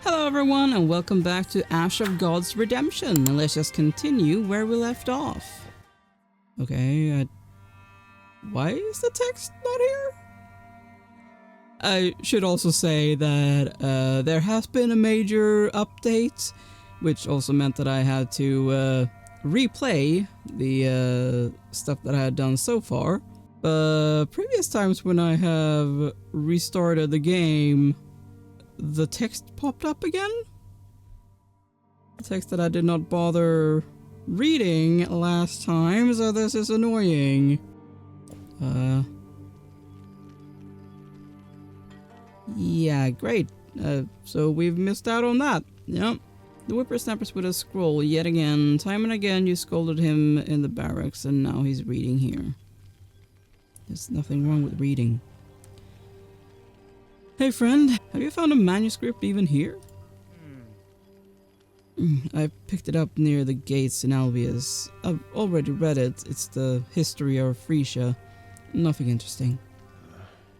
Hello everyone and welcome back to Ash of God's Redemption, and let's just continue where we left off. Okay, why is the text not here? I should also say that there has been a major update, which also meant that I had to replay the stuff that I had done so far. Previous times when I have restarted the game, the text popped up again. The text that I did not bother reading last time, so this is annoying. Yeah, great. So we've missed out on that. Yep. The whippersnappers with a scroll yet again. Time and again you scolded him in the barracks and now he's reading here. There's nothing wrong with reading. Hey friend, have you found a manuscript even here? I picked it up near the gates in Albius. I've already read it. It's the history of Frisia. Nothing interesting.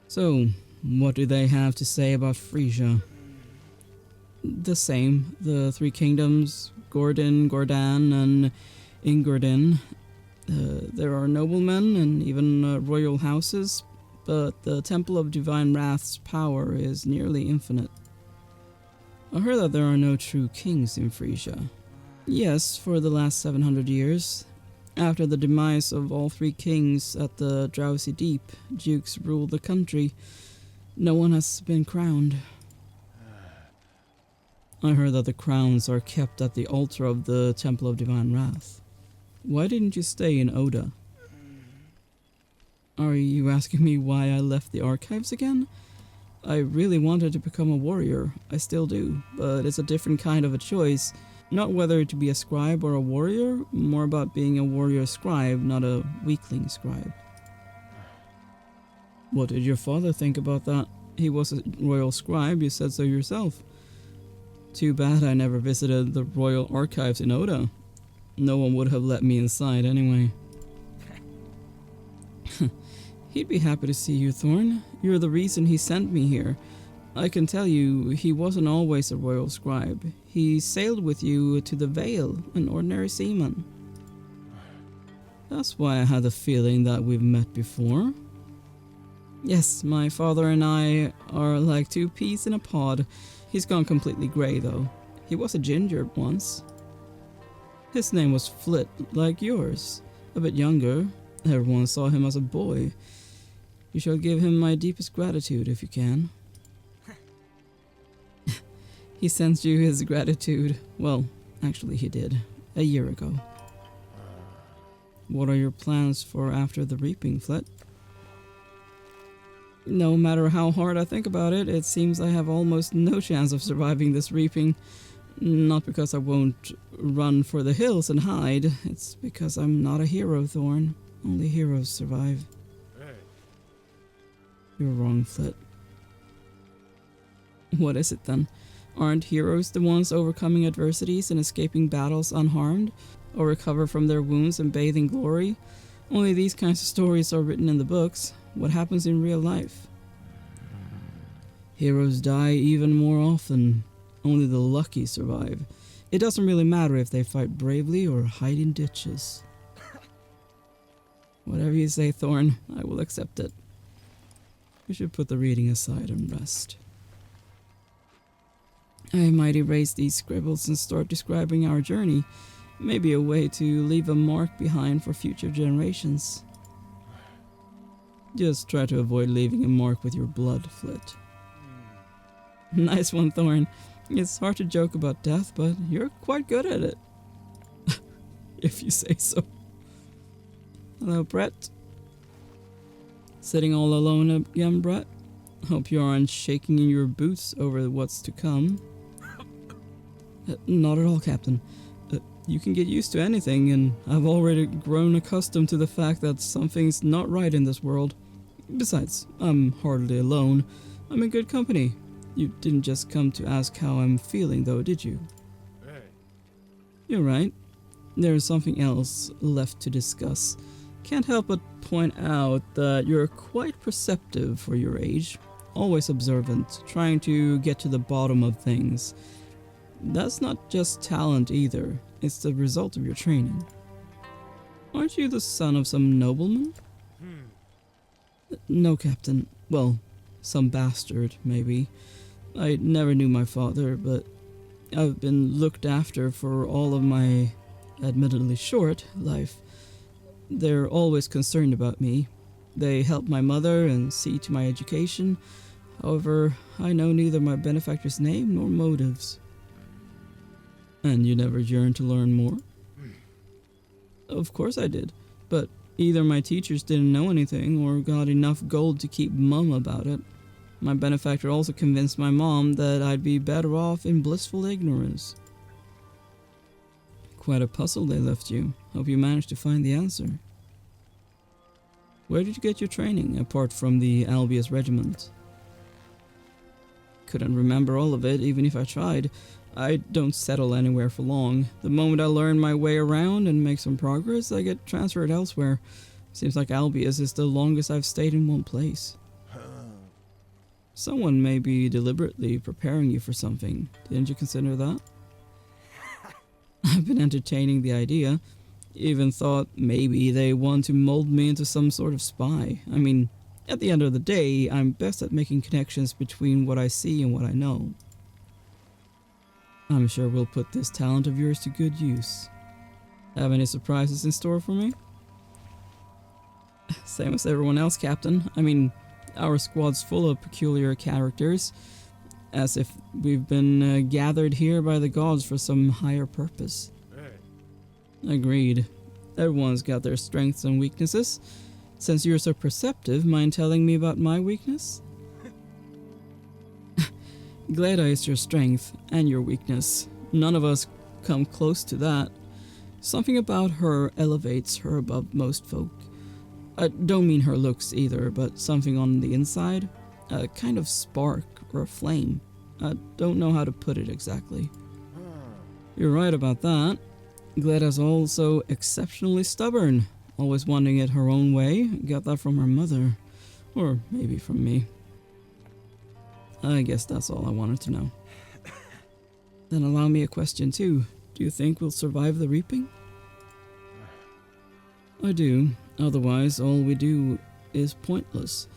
So, what do they have to say about Frisia? The same. The three kingdoms, Gordon, Gordan, and Ingordin. There are noblemen and even royal houses, but the Temple of Divine Wrath's power is nearly infinite. I heard that there are no true kings in Frisia. Yes, for the last 700 years. After the demise of all three kings at the Drowsy Deep, dukes ruled the country. No one has been crowned. I heard that the crowns are kept at the altar of the Temple of Divine Wrath. Why didn't you stay in Oda? Are you asking me why I left the archives again? I really wanted to become a warrior. I still do, but it's a different kind of a choice. Not whether to be a scribe or a warrior, more about being a warrior scribe, not a weakling scribe. What did your father think about that? He was a royal scribe, you said so yourself. Too bad I never visited the royal archives in Oda. No one would have let me inside anyway. He'd be happy to see you, Thorn. You're the reason he sent me here. I can tell you, he wasn't always a royal scribe. He sailed with you to the Vale, an ordinary seaman. That's why I had the feeling that we've met before. Yes, my father and I are like two peas in a pod. He's gone completely grey, though. He was a ginger once. His name was Flit, like yours. A bit younger. Everyone saw him as a boy. You shall give him my deepest gratitude if you can. He sends you his gratitude. Well, actually he did. A year ago. What are your plans for after the reaping, Flit? No matter how hard I think about it, it seems I have almost no chance of surviving this reaping. Not because I won't run for the hills and hide. It's because I'm not a hero, Thorn. Only heroes survive. You're wrong, Flit. What is it then? Aren't heroes the ones overcoming adversities and escaping battles unharmed? Or recover from their wounds and bathe in glory? Only these kinds of stories are written in the books. What happens in real life? Heroes die even more often. Only the lucky survive. It doesn't really matter if they fight bravely or hide in ditches. Whatever you say, Thorn, I will accept it. We should put the reading aside and rest. I might erase these scribbles and start describing our journey. Maybe a way to leave a mark behind for future generations. Just try to avoid leaving a mark with your blood, Flit. Nice one, Thorn. It's hard to joke about death, but you're quite good at it. If you say so. Hello, Brett. Sitting all alone again, Brett? Hope you aren't shaking in your boots over what's to come. Not at all, Captain. You can get used to anything, and I've already grown accustomed to the fact that something's not right in this world. Besides, I'm hardly alone. I'm in good company. You didn't just come to ask how I'm feeling, though, did you? Hey. You're right. There's something else left to discuss. Can't help but point out that you're quite perceptive for your age. always observant, trying to get to the bottom of things. That's not just talent either, it's the result of your training. Aren't you the son of some nobleman? No, Captain. Well, some bastard, maybe. I never knew my father, but I've been looked after for all of my, admittedly short, life. They're always concerned about me. They help my mother and see to my education. However, I know neither my benefactor's name nor motives. And you never yearned to learn more? Of course I did, but either my teachers didn't know anything or got enough gold to keep mum about it. My benefactor also convinced my mom that I'd be better off in blissful ignorance. Quite a puzzle they left you. Hope you managed to find the answer. Where did you get your training, apart from the Albius regiment? Couldn't remember all of it, even if I tried. I don't settle anywhere for long. The moment I learn my way around and make some progress, I get transferred elsewhere. Seems like Albius is the longest I've stayed in one place. Someone may be deliberately preparing you for something. Didn't you consider that? I've been entertaining the idea. Even thought maybe they want to mold me into some sort of spy. I mean, at the end of the day, I'm best at making connections between what I see and what I know. I'm sure we'll put this talent of yours to good use. Have any surprises in store for me? Same as everyone else, Captain. I mean, our squad's full of peculiar characters, as if we've been gathered here by the gods for some higher purpose. Agreed. Everyone's got their strengths and weaknesses. Since you're so perceptive, mind telling me about my weakness? Gleda is your strength and your weakness. None of us come close to that. Something about her elevates her above most folk. I don't mean her looks either, but something on the inside. A kind of spark or a flame. I don't know how to put it exactly. You're right about that. Gleda's also exceptionally stubborn, always wanting it her own way. Got that from her mother, or maybe from me. I guess that's all I wanted to know. Then allow me a question too. Do you think we'll survive the reaping? I do. Otherwise, all we do is pointless.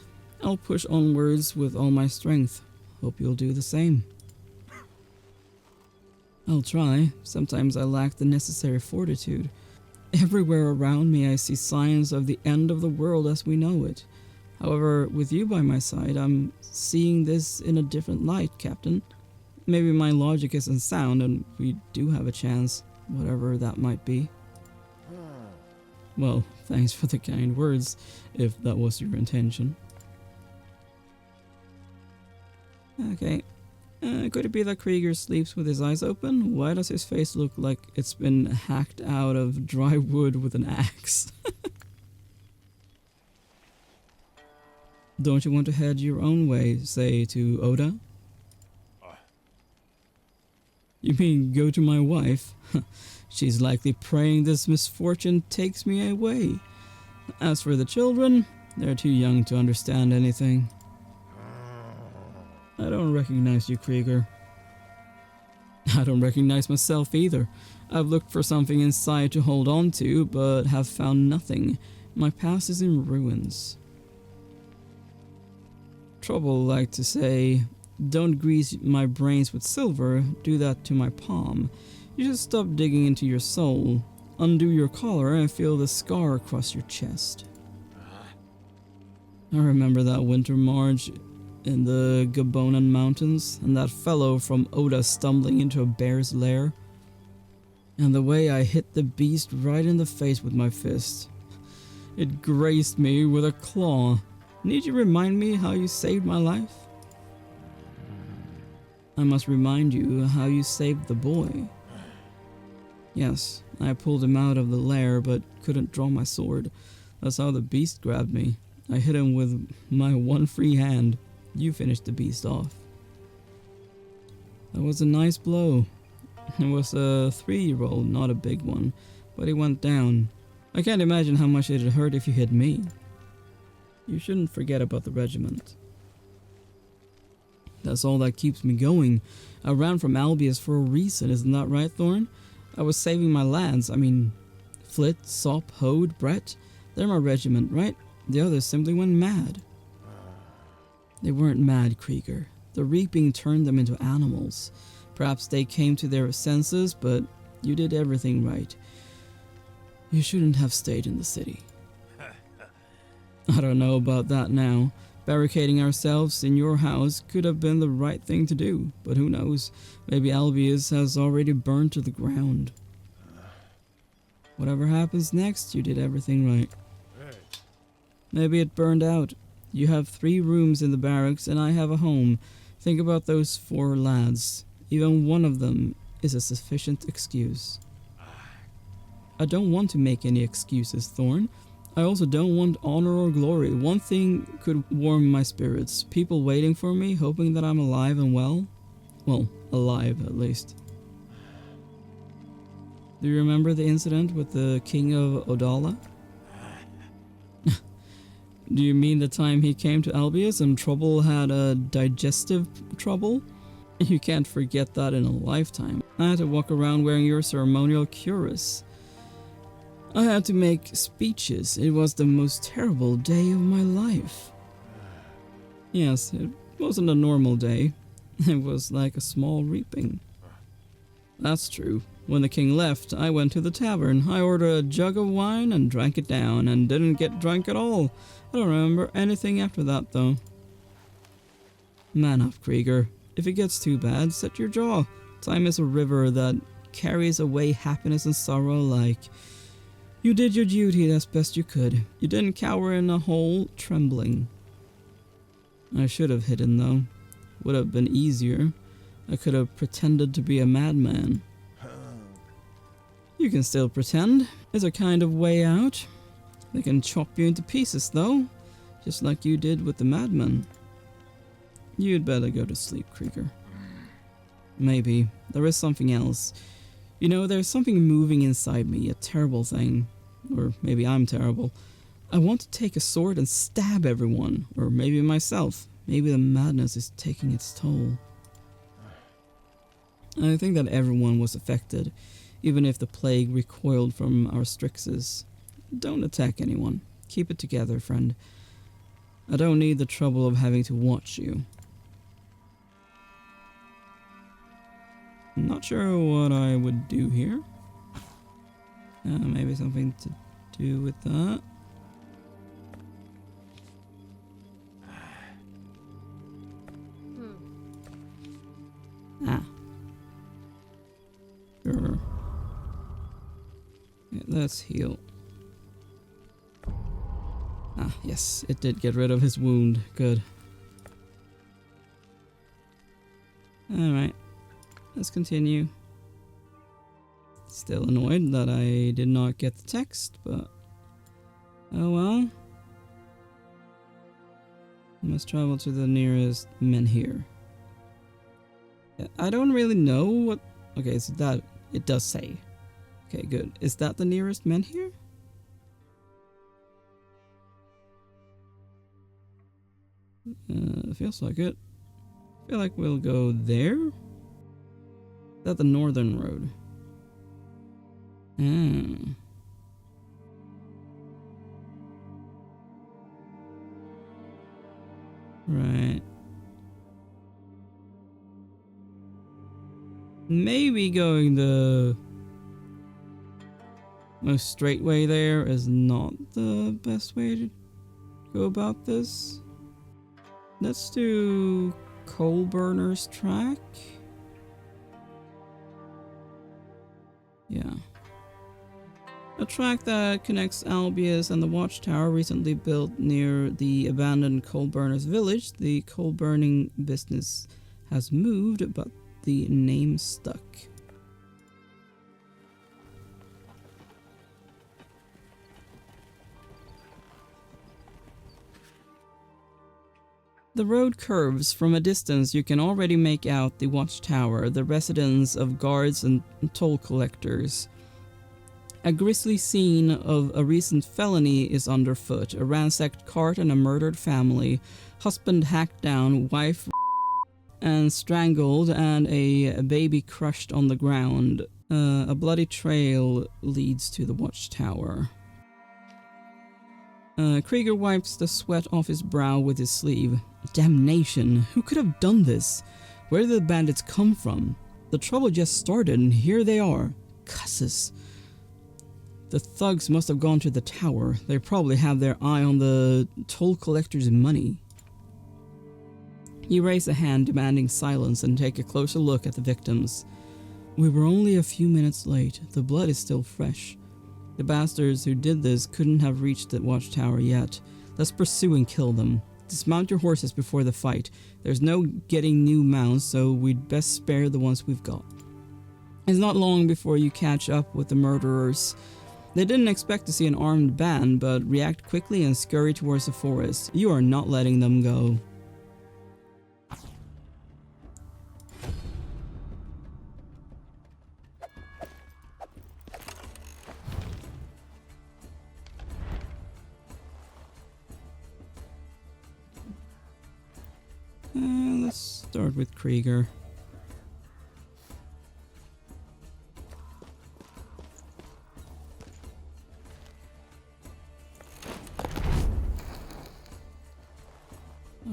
I'll push onwards with all my strength. Hope you'll do the same. I'll try. Sometimes I lack the necessary fortitude. Everywhere around me I see signs of the end of the world as we know it. However, with you by my side, I'm seeing this in a different light, Captain. Maybe my logic isn't sound and we do have a chance, whatever that might be. Well, thanks for the kind words, if that was your intention. Okay. Could it be that Krieger sleeps with his eyes open? Why does his face look like it's been hacked out of dry wood with an axe? Don't you want to head your own way, say to Oda? You mean go to my wife? She's likely praying this misfortune takes me away. As for the children, they're too young to understand anything. I don't recognize you, Krieger. I don't recognize myself either. I've looked for something inside to hold on to, but have found nothing. My past is in ruins. Trouble like to say, don't grease my brains with silver, do that to my palm. You should stop digging into your soul, undo your collar and feel the scar across your chest. I remember that winter march in the Gabonan Mountains, and that fellow from Oda stumbling into a bear's lair. And the way I hit the beast right in the face with my fist. It grazed me with a claw. Need you remind me how you saved my life? I must remind you how you saved the boy. Yes, I pulled him out of the lair but couldn't draw my sword. That's how the beast grabbed me. I hit him with my one free hand. You finished the beast off. That was a nice blow. It was a 3-year-old, not a big one, but he went down. I can't imagine how much it'd hurt if you hit me. You shouldn't forget about the regiment. That's all that keeps me going. I ran from Albius for a reason, isn't that right, Thorn? I was saving my lads. I mean, Flit, Sop, Hode, Brett. They're my regiment, right? The others simply went mad. They weren't mad, Krieger. The reaping turned them into animals. Perhaps they came to their senses, but you did everything right. You shouldn't have stayed in the city. I don't know about that now. Barricading ourselves in your house could have been the right thing to do, but who knows? Maybe Albius has already burned to the ground. Whatever happens next, you did everything right. Maybe it burned out. You have 3 rooms in the barracks and I have a home. Think about those 4 lads. Even one of them is a sufficient excuse. I don't want to make any excuses, Thorn. I also don't want honor or glory. One thing could warm my spirits. People waiting for me, hoping that I'm alive and well. Well, alive at least. Do you remember the incident with the King of Odala? Do you mean the time he came to Albius and Trouble had a digestive trouble? You can't forget that in a lifetime. I had to walk around wearing your ceremonial cuirass. I had to make speeches. It was the most terrible day of my life. Yes, it wasn't a normal day. It was like a small reaping. That's true. When the king left, I went to the tavern. I ordered a jug of wine and drank it down and didn't get drunk at all. I don't remember anything after that, though. Man up, Krieger. If it gets too bad, set your jaw. Time is a river that carries away happiness and sorrow alike. You did your duty as best you could. You didn't cower in a hole, trembling. I should have hidden, though. Would have been easier. I could have pretended to be a madman. You can still pretend. There's a kind of way out. They can chop you into pieces, though. Just like you did with the madman. You'd better go to sleep, Krieger. Maybe. There is something else. You know, there's something moving inside me, a terrible thing. Or maybe I'm terrible. I want to take a sword and stab everyone. Or maybe myself. Maybe the madness is taking its toll. I think that everyone was affected, even if the plague recoiled from our strixes. Don't attack anyone. Keep it together, friend. I don't need the trouble of having to watch you. Not sure what I would do here. Maybe something to do with that. Sure. Yeah, let's heal. Yes, it did get rid of his wound. Good. Alright. Let's continue. Still annoyed that I did not get the text, but oh well. Must travel to the nearest menhir. Yeah, I don't really know what... Okay, so that... It does say. Okay, good. Is that the nearest menhir? Feels like it. I feel like we'll go there. Is that the northern road? Right. Maybe going the most straight way there is not the best way to go about this. Let's do Coal Burner's track. Yeah. A track that connects Albius and the watchtower recently built near the abandoned coal burners village. The coal burning business has moved, but the name stuck. The road curves. From a distance you can already make out the watchtower, the residence of guards and toll collectors. A grisly scene of a recent felony is underfoot. A ransacked cart and a murdered family. Husband hacked down, wife and strangled, and a baby crushed on the ground. A bloody trail leads to the watchtower. Krieger wipes the sweat off his brow with his sleeve. Damnation, who could have done this? Where did the bandits come from? The trouble just started and here they are. Cusses. The thugs must have gone to the tower. They probably have their eye on the toll collector's money. He raised a hand demanding silence and take a closer look at the victims. We were only a few minutes late. The blood is still fresh. The bastards who did this couldn't have reached the watchtower yet. Let's pursue and kill them. Dismount your horses before the fight. There's no getting new mounts, so we'd best spare the ones we've got. It's not long before you catch up with the murderers. They didn't expect to see an armed band, but react quickly and scurry towards the forest. You are not letting them go. Let's start with Krieger.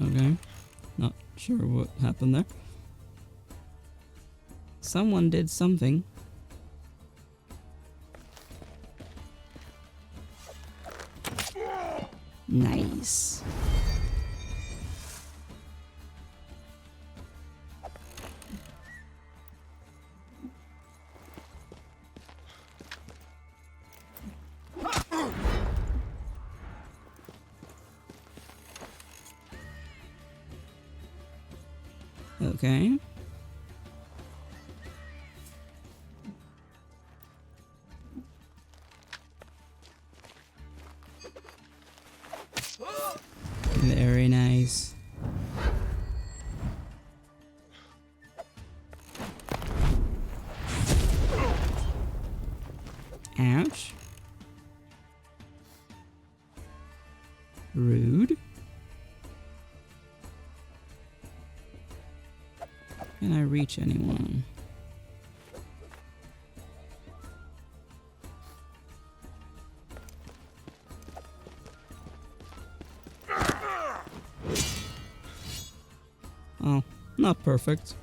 Okay, not sure what happened there. Someone did something. Nice. Okay. Very nice. Ouch. Rude. Can I reach anyone? Oh, not perfect.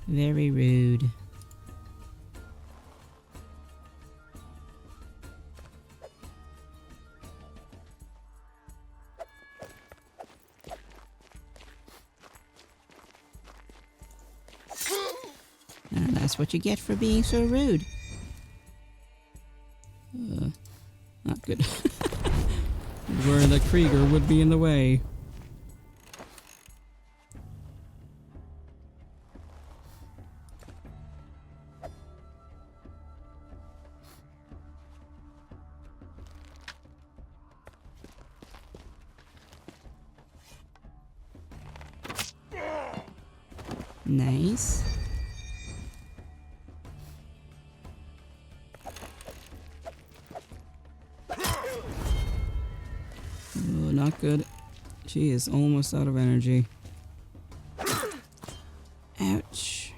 Very rude. And that's what you get for being so rude. Not good. Where the Krieger would be in the way. Nice. Oh, not good. She is almost out of energy. Ouch.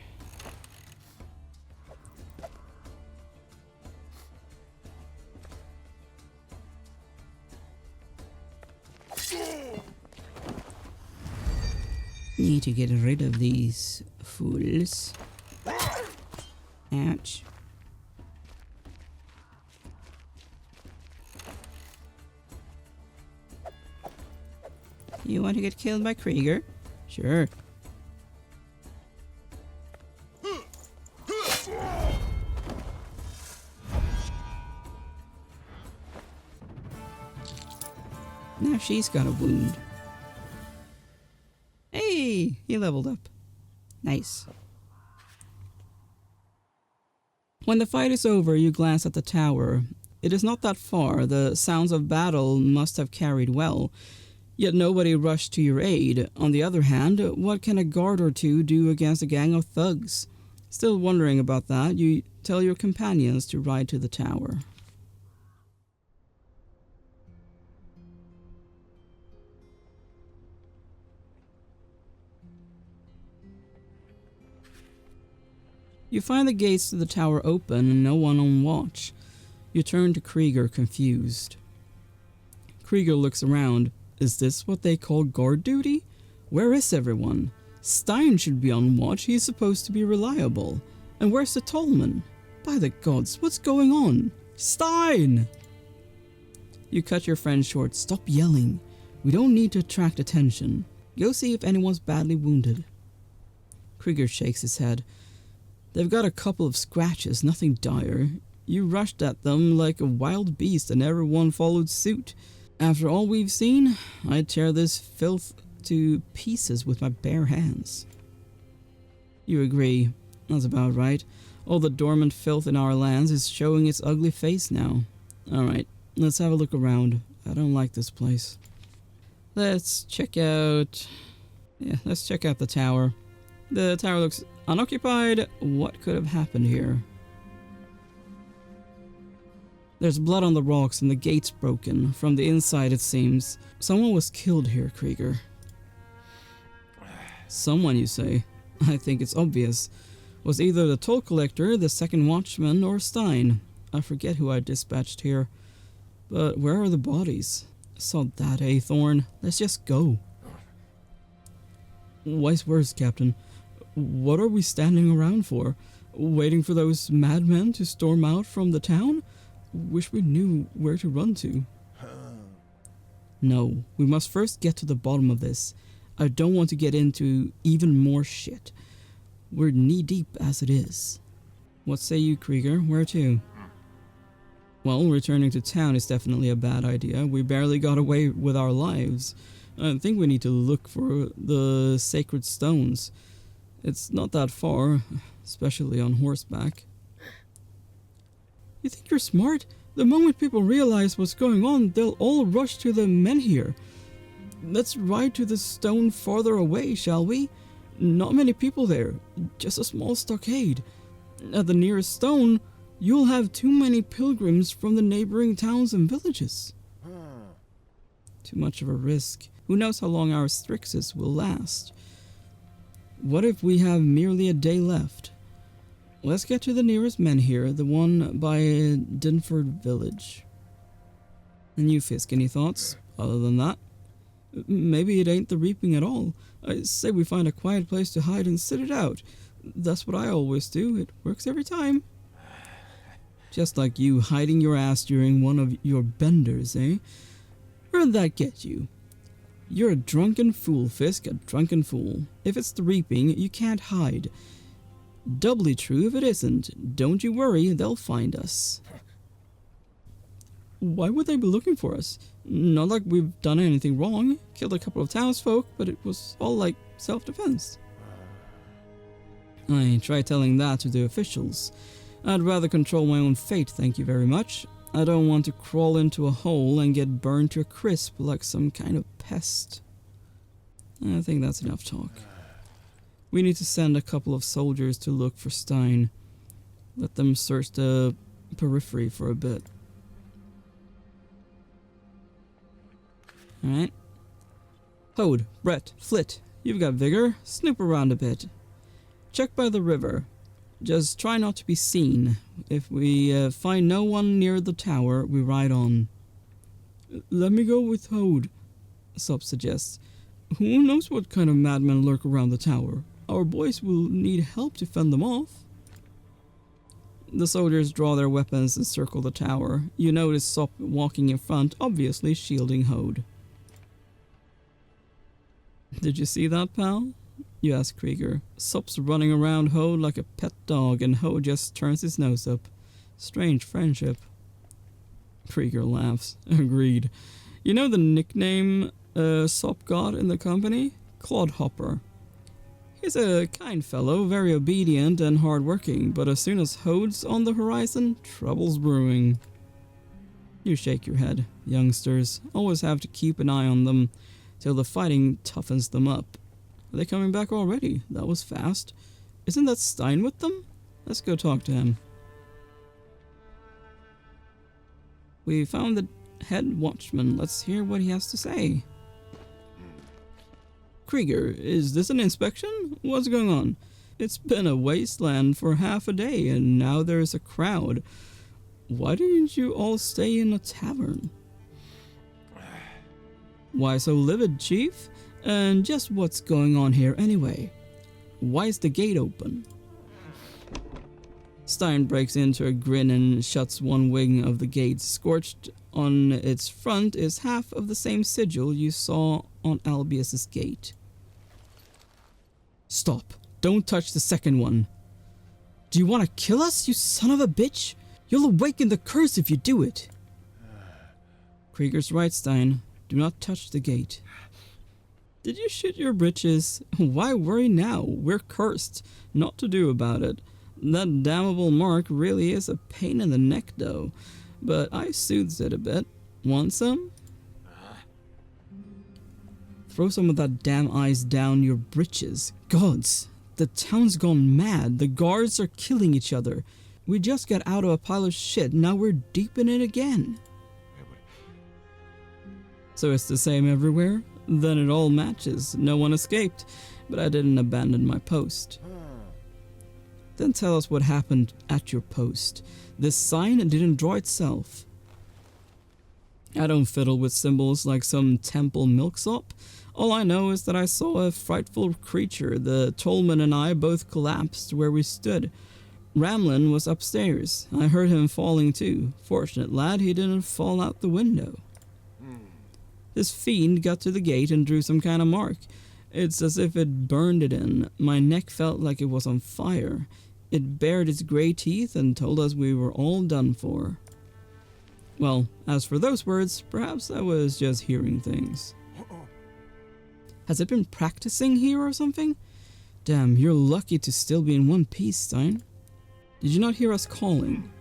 Need to get rid of these fools. Ouch. You want to get killed by Krieger? Sure. Now she's got a wound. Hey, he leveled up. Nice. When the fight is over, you glance at the tower. It is not that far. The sounds of battle must have carried well. Yet nobody rushed to your aid. On the other hand, what can a guard or two do against a gang of thugs? Still wondering about that, you tell your companions to ride to the tower. You find the gates to the tower open and no one on watch. You turn to Krieger, confused. Krieger looks around. Is this what they call guard duty? Where is everyone? Stein should be on watch. He's supposed to be reliable. And where's the tollman? By the gods, what's going on? Stein! You cut your friend short. Stop yelling. We don't need to attract attention. Go see if anyone's badly wounded. Krieger shakes his head. They've got a couple of scratches, nothing dire. You rushed at them like a wild beast and everyone followed suit. After all we've seen, I'd tear this filth to pieces with my bare hands. You agree. That's about right. All the dormant filth in our lands is showing its ugly face now. Alright, let's have a look around. I don't like this place. Let's check out the tower. The tower looks unoccupied. What could have happened here? There's blood on the rocks and the gate's broken. From the inside, it seems. Someone was killed here, Krieger. Someone, you say? I think it's obvious. Was either the toll collector, the second watchman, or Stein. I forget who I dispatched here. But where are the bodies? Saw that, eh, Thorn? Let's just go. Wise words, Captain. What are we standing around for? Waiting for those madmen to storm out from the town? Wish we knew where to run to. No, we must first get to the bottom of this. I don't want to get into even more shit. We're knee-deep as it is. What say you, Krieger? Where to? Well, returning to town is definitely a bad idea. We barely got away with our lives. I think we need to look for the sacred stones. It's not that far, especially on horseback. You think you're smart? The moment people realize what's going on, they'll all rush to the menhir. Let's ride to the stone farther away, shall we? Not many people there, just a small stockade. At the nearest stone, you'll have too many pilgrims from the neighboring towns and villages. Too much of a risk. Who knows how long our strixes will last? What if we have merely a day left? Let's get to the nearest menhir, the one by Dinford village. And you, Fisk, any thoughts? Other than that? Maybe it ain't the reaping at all. I say we find a quiet place to hide and sit it out. That's what I always do. It works every time. Just like you hiding your ass during one of your benders, eh? Where'd that get you? You're a drunken fool, Fisk, a drunken fool. If it's the reaping, you can't hide. Doubly true if it isn't. Don't you worry, they'll find us. Why would they be looking for us? Not like we've done anything wrong. Killed a couple of townsfolk, but it was all like self-defense. I tried telling that to the officials. I'd rather control my own fate, thank you very much. I don't want to crawl into a hole and get burned to a crisp like some kind of pest. I think that's enough talk. We need to send a couple of soldiers to look for Stein. Let them search the periphery for a bit. Alright. Hode, Brett, Flit, you've got vigor. Snoop around a bit. Check by the river. Just try not to be seen. If we find no one near the tower, we ride on. Let me go with Hode, Sop suggests. Who knows what kind of madmen lurk around the tower? Our boys will need help to fend them off. The soldiers draw their weapons and circle the tower. You notice Sop walking in front, obviously shielding Hode. Did you see that, pal? You ask Krieger. Sop's running around Hode like a pet dog and Hode just turns his nose up. Strange friendship. Krieger laughs. Agreed. You know the nickname Sop got in the company? Clodhopper. He's a kind fellow, very obedient and hard-working, but as soon as Hode's on the horizon, trouble's brewing. You shake your head. Youngsters always have to keep an eye on them till the fighting toughens them up. Are they coming back already? That was fast. Isn't that Stein with them? Let's go talk to him. We found the head watchman. Let's hear what he has to say. Krieger, is this an inspection? What's going on? It's been a wasteland for half a day and now there's a crowd. Why didn't you all stay in a tavern? Why so livid, Chief? And just what's going on here anyway? Why is the gate open? Stein breaks into a grin and shuts one wing of the gate. Scorched on its front is half of the same sigil you saw on Albius's gate. Stop. Don't touch the second one. Do you want to kill us, you son of a bitch? You'll awaken the curse if you do it. Krieger's right, Stein. Do not touch the gate. Did you shit your britches? Why worry now? We're cursed. Not to do about it. That damnable mark really is a pain in the neck though. But I soothes it a bit. Want some? Throw some of that damn ice down your britches. Gods, the town's gone mad. The guards are killing each other. We just got out of a pile of shit. Now we're deep in it again. So it's the same everywhere? Then it all matches. No one escaped, but I didn't abandon my post. Then tell us what happened at your post. This sign didn't draw itself. I don't fiddle with symbols like some temple milksop. All I know is that I saw a frightful creature. The tollman and I both collapsed where we stood. Ramlin was upstairs. I heard him falling too. Fortunate lad, he didn't fall out the window. This fiend got to the gate and drew some kind of mark. It's as if it burned it in. My neck felt like it was on fire. It bared its grey teeth and told us we were all done for. Well, as for those words, perhaps I was just hearing things. Has it been practicing here or something? Damn, you're lucky to still be in one piece, Stein. Did you not hear us calling?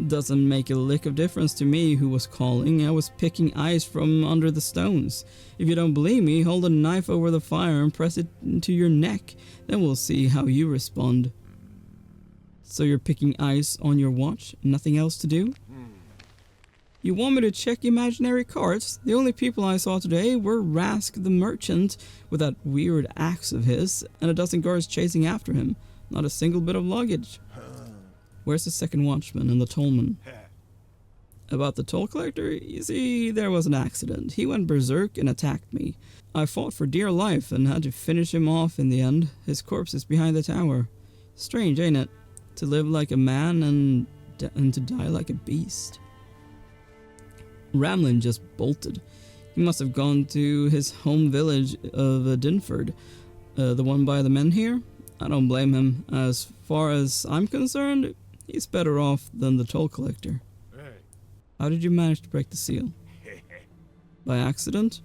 Doesn't make a lick of difference to me who was calling. I was picking ice from under the stones. If you don't believe me, hold a knife over the fire and press it into your neck. Then we'll see how you respond. So you're picking ice on your watch? Nothing else to do? You want me to check imaginary cards? The only people I saw today were Rask the merchant with that weird axe of his and a dozen guards chasing after him. Not a single bit of luggage. Where's the second watchman and the tollman? About the toll collector? You see, there was an accident. He went berserk and attacked me. I fought for dear life and had to finish him off in the end. His corpse is behind the tower. Strange, ain't it? To live like a man and to die like a beast. Ramlin just bolted. He must have gone to his home village of Dinford, the one by the men here. I don't blame him. As far as I'm concerned, he's better off than the toll collector. How did you manage to break the seal? By accident?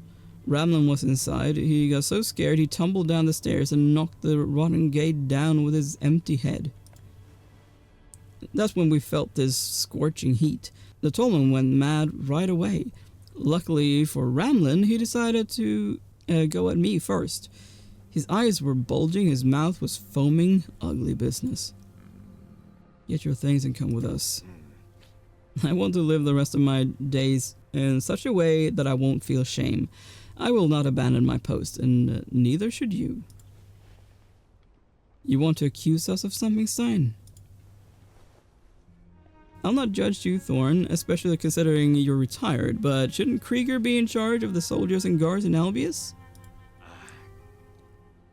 Ramlin was inside. He got so scared he tumbled down the stairs and knocked the rotten gate down with his empty head. That's when we felt this scorching heat. The tollman went mad right away. Luckily for Ramlin, he decided to go at me first. His eyes were bulging, his mouth was foaming. Ugly business. Get your things and come with us. I want to live the rest of my days in such a way that I won't feel shame. I will not abandon my post, and neither should you. You want to accuse us of something, Stein? I'll not judge you, Thorn, especially considering you're retired, but shouldn't Krieger be in charge of the soldiers and guards in Albius?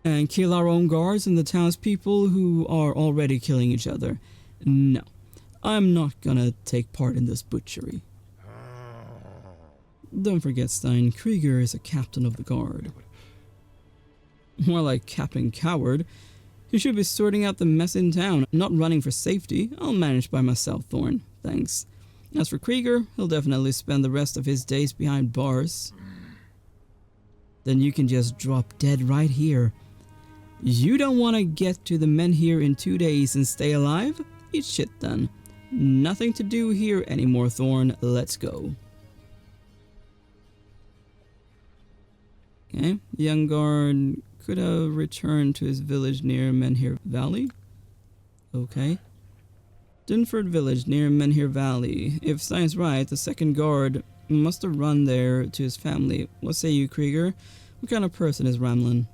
And kill our own guards and the townspeople who are already killing each other? No, I'm not gonna take part in this butchery. Don't forget, Stein, Krieger is a captain of the guard. More like Captain Coward. He should be sorting out the mess in town, not running for safety. I'll manage by myself, Thorn. Thanks. As for Krieger, he'll definitely spend the rest of his days behind bars. Then you can just drop dead right here. You don't want to get to the men here in 2 days and stay alive? Eat shit then. Nothing to do here anymore, Thorn. Let's go. Okay, the young guard could have returned to his village near Menhir Valley. Okay. Dinford village near Menhir Valley. If Stein's right, the second guard must have run there to his family. What say you, Krieger? What kind of person is Ramlin?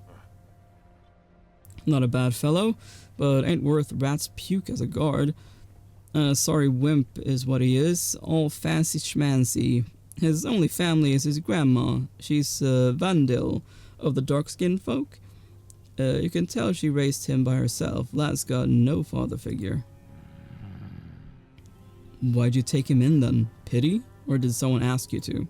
Not a bad fellow, but ain't worth rat's puke as a guard. Sorry wimp is what he is, all fancy schmancy. His only family is his grandma. She's Vandil of the dark-skinned folk. You can tell she raised him by herself. Lad's got no father figure. Why'd you take him in then? Pity? Or did someone ask you to?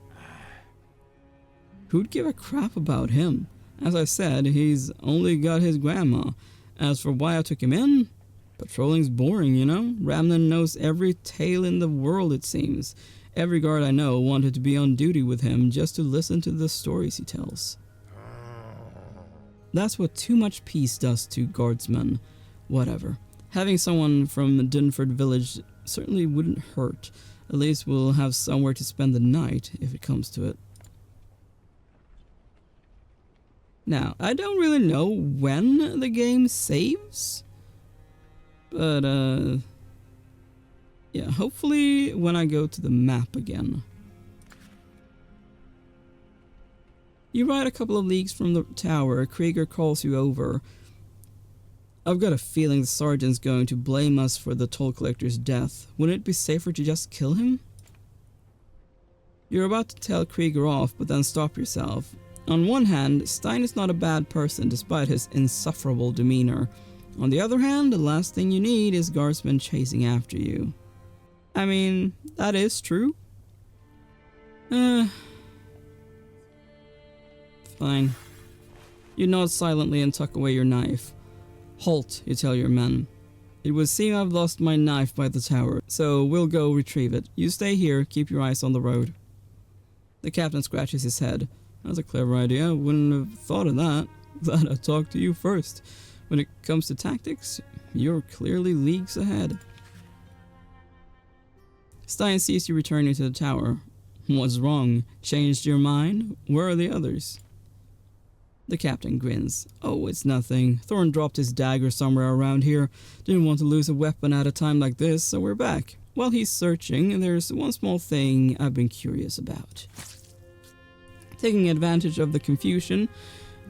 Who'd give a crap about him? As I said, he's only got his grandma. As for why I took him in, patrolling's boring, you know? Ramlin knows every tale in the world, it seems. Every guard I know wanted to be on duty with him just to listen to the stories he tells. That's what too much peace does to guardsmen. Whatever. Having someone from Dinford village certainly wouldn't hurt. At least we'll have somewhere to spend the night, if it comes to it. Now, I don't really know when the game saves. But, yeah, hopefully when I go to the map again. You ride a couple of leagues from the tower. Krieger calls you over. I've got a feeling the sergeant's going to blame us for the toll collector's death. Wouldn't it be safer to just kill him? You're about to tell Krieger off, but then stop yourself. On one hand, Stein is not a bad person despite his insufferable demeanor. On the other hand, the last thing you need is guardsmen chasing after you. I mean, that is true. Fine. You nod silently and tuck away your knife. Halt, you tell your men. It would seem I've lost my knife by the tower, so we'll go retrieve it. You stay here, keep your eyes on the road. The captain scratches his head. That's a clever idea, wouldn't have thought of that. Glad I talked to you first. When it comes to tactics, you're clearly leagues ahead. Stein sees you returning to the tower. What's wrong? Changed your mind? Where are the others? The captain grins. Oh, it's nothing. Thorn dropped his dagger somewhere around here. Didn't want to lose a weapon at a time like this, so we're back. While he's searching, there's one small thing I've been curious about. Taking advantage of the confusion,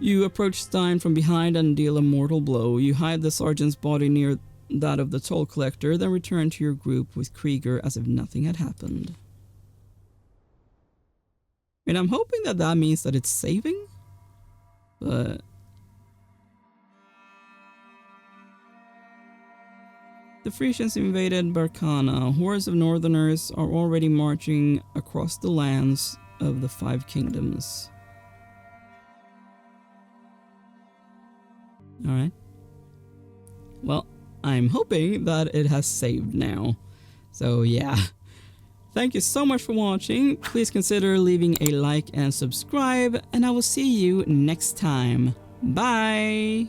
you approach Stein from behind and deal a mortal blow. You hide the sergeant's body near that of the toll collector, then return to your group with Krieger as if nothing had happened. And I'm hoping that that means that it's saving? But the Frisians invaded Barkana. Hordes of northerners are already marching across the lands of the Five Kingdoms. Alright. Well, I'm hoping that it has saved now. So yeah. Thank you so much for watching. Please consider leaving a like and subscribe, and I will see you next time. Bye!